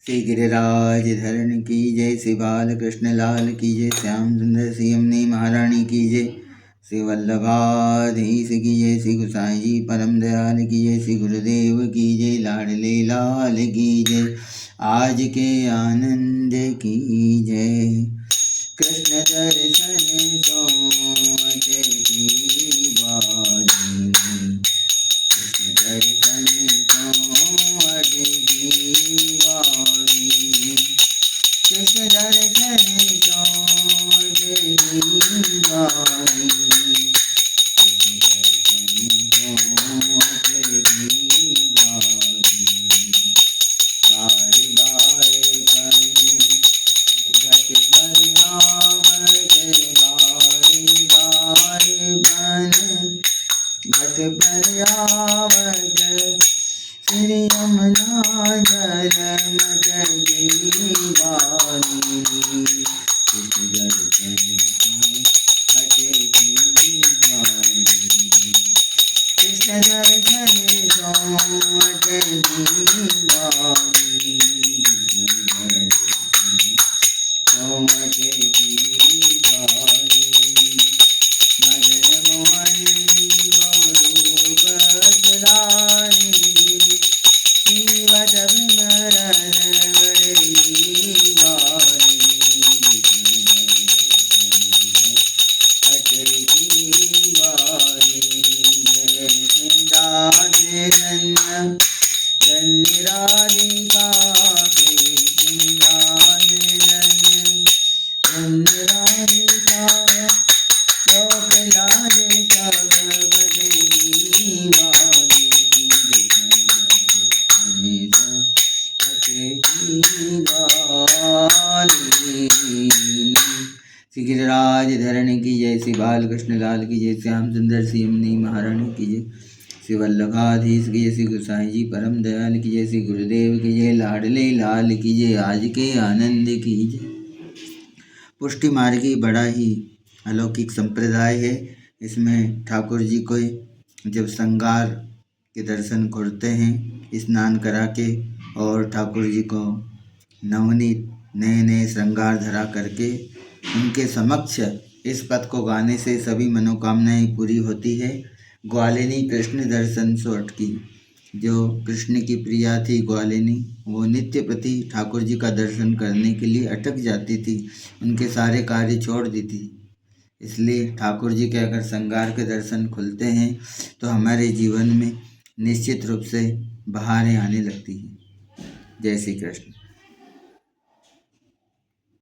श्री गिरिराज धरण की जय, श्री बाल कृष्ण लाल की जय, श्याम सुंदर श्री यमुनी महारानी की जय, श्री वल्लभाधीश की जय, श्री गुसाई जी परम दयाल की जय, श्री गुरुदेव की जय, लाडले लाल की जय, आज के आनंद की जय। कृष्ण दर्शन सोते की बारी, कृष्ण दर्शन सोते की बारी, कृष्ण दर्शन सोते की बारी, कृष्ण दर्शन सोते की बारी, बार बार करने घट पर आवत, बार बार बन घट पर आवत, श्री यमुना जल मत की बारी, कृष्ण दर्शन घट की बारी, कृष्ण दर्शन सोत की बारी, सोत की बारी, मदन मोहन रूप सदारी, जीवत विमरन वरनी बारी, हट की बारी, जय श्री राधे धन्य धन्य राधिका कृष्ण राधे धन्य धन्य राधिका, लोक लाज सब बदली वाली, श्री गिरिराज धरण की जय, श्री बाल कृष्ण लाल की जय, श्याम सुंदर श्री यमुनी महारानी की जय, श्री वल्लभाधीश की जय, श्री गुसाई जी परम दयाल की जय, श्री गुरुदेव की जय, लाडले लाल की जय, आज के आनंद की जय। पुष्टि मार्गी बड़ा ही अलौकिक संप्रदाय है। इसमें ठाकुर जी को जब श्रृंगार के दर्शन करते हैं स्नान करा के, और ठाकुर जी को नवनीत नए नए श्रृंगार धरा करके उनके समक्ष इस पद को गाने से सभी मनोकामनाएं पूरी होती है। ग्वालिनी कृष्ण दर्शन सोट की, जो कृष्ण की प्रिया थी ग्वालिनी, वो नित्य प्रति ठाकुर जी का दर्शन करने के लिए अटक जाती थी, उनके सारे कार्य छोड़ दी थी। इसलिए ठाकुर जी के अगर श्रृंगार के दर्शन खुलते हैं तो हमारे जीवन में निश्चित रूप से बहारें आने लगती हैं। जय श्री कृष्ण।